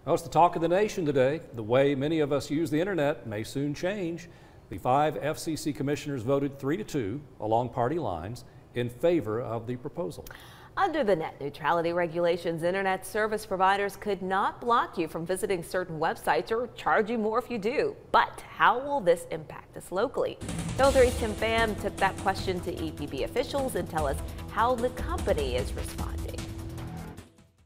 Well, it's the talk of the nation today. The way many of us use the internet may soon change. The 5 FCC commissioners voted 3-2 along party lines in favor of the proposal. Under the net neutrality regulations, internet service providers could not block you from visiting certain websites or charge you more if you do. But how will this impact us locally? Channel 3's Tim Pham took that question to EPB officials and tell us how the company is responding.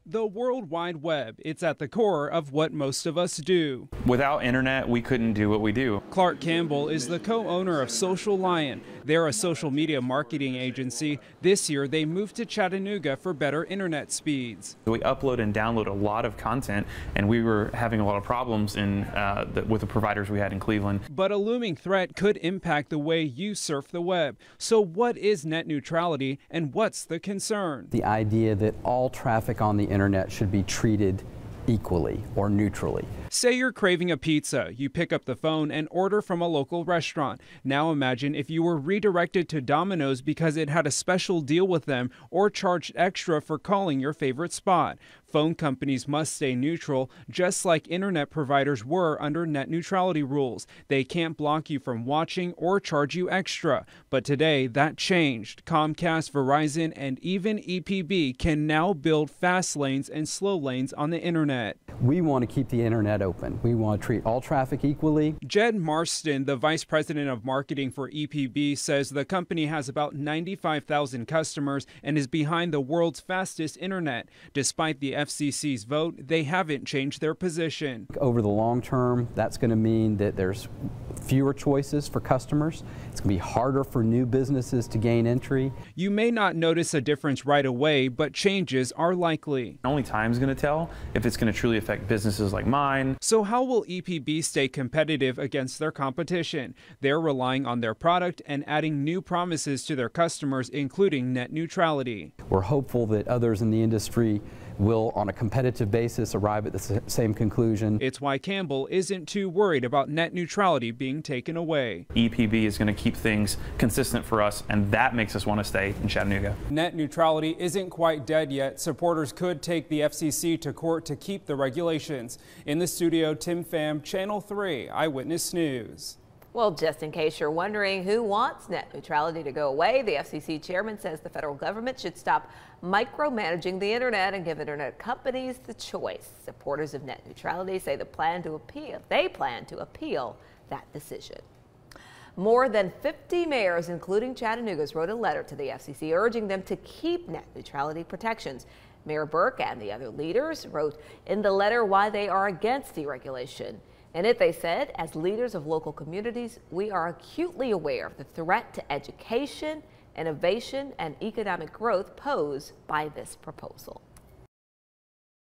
The World Wide Web, it's at the core of what most of us do. Without internet, we couldn't do what we do. Clark Campbell is the co-owner of Social Lion. They're a social media marketing agency. This year, they moved to Chattanooga for better internet speeds. We upload and download a lot of content, and we were having a lot of problems with the providers we had in Cleveland. But a looming threat could impact the way you surf the web. So what is net neutrality, and what's the concern? The idea that all traffic on the internet should be treated equally or neutrally. Say you're craving a pizza. You pick up the phone and order from a local restaurant. Now imagine if you were redirected to Domino's because it had a special deal with them or charged extra for calling your favorite spot. Phone companies must stay neutral, just like internet providers were under net neutrality rules. They can't block you from watching or charge you extra. But today, that changed. Comcast, Verizon, and even EPB can now build fast lanes and slow lanes on the internet. We want to keep the internet open. We want to treat all traffic equally. Jed Marston, the vice president of marketing for EPB, says the company has about 95,000 customers and is behind the world's fastest internet. Despite the FCC's vote, they haven't changed their position. Over the long term, that's going to mean that there's fewer choices for customers. It's going to be harder for new businesses to gain entry. You may not notice a difference right away, but changes are likely. Only time's going to tell if it's going to truly affect businesses like mine. So how will EPB stay competitive against their competition? They're relying on their product and adding new promises to their customers, including net neutrality. We're hopeful that others in the industry will, on a competitive basis, arrive at the same conclusion. It's why Campbell isn't too worried about net neutrality being taken away. EPB is going to keep things consistent for us, and that makes us want to stay in Chattanooga. Net neutrality isn't quite dead yet. Supporters could take the FCC to court to keep the regulations. In the studio, Tim Pham, Channel 3 Eyewitness News. Well, just in case you're wondering who wants net neutrality to go away, the FCC chairman says the federal government should stop micromanaging the internet and give internet companies the choice. Supporters of net neutrality say they plan to appeal that decision. More than 50 mayors, including Chattanooga's, wrote a letter to the FCC urging them to keep net neutrality protections. Mayor Burke and the other leaders wrote in the letter why they are against deregulation. In it, they said, as leaders of local communities, we are acutely aware of the threat to education, innovation, and economic growth posed by this proposal.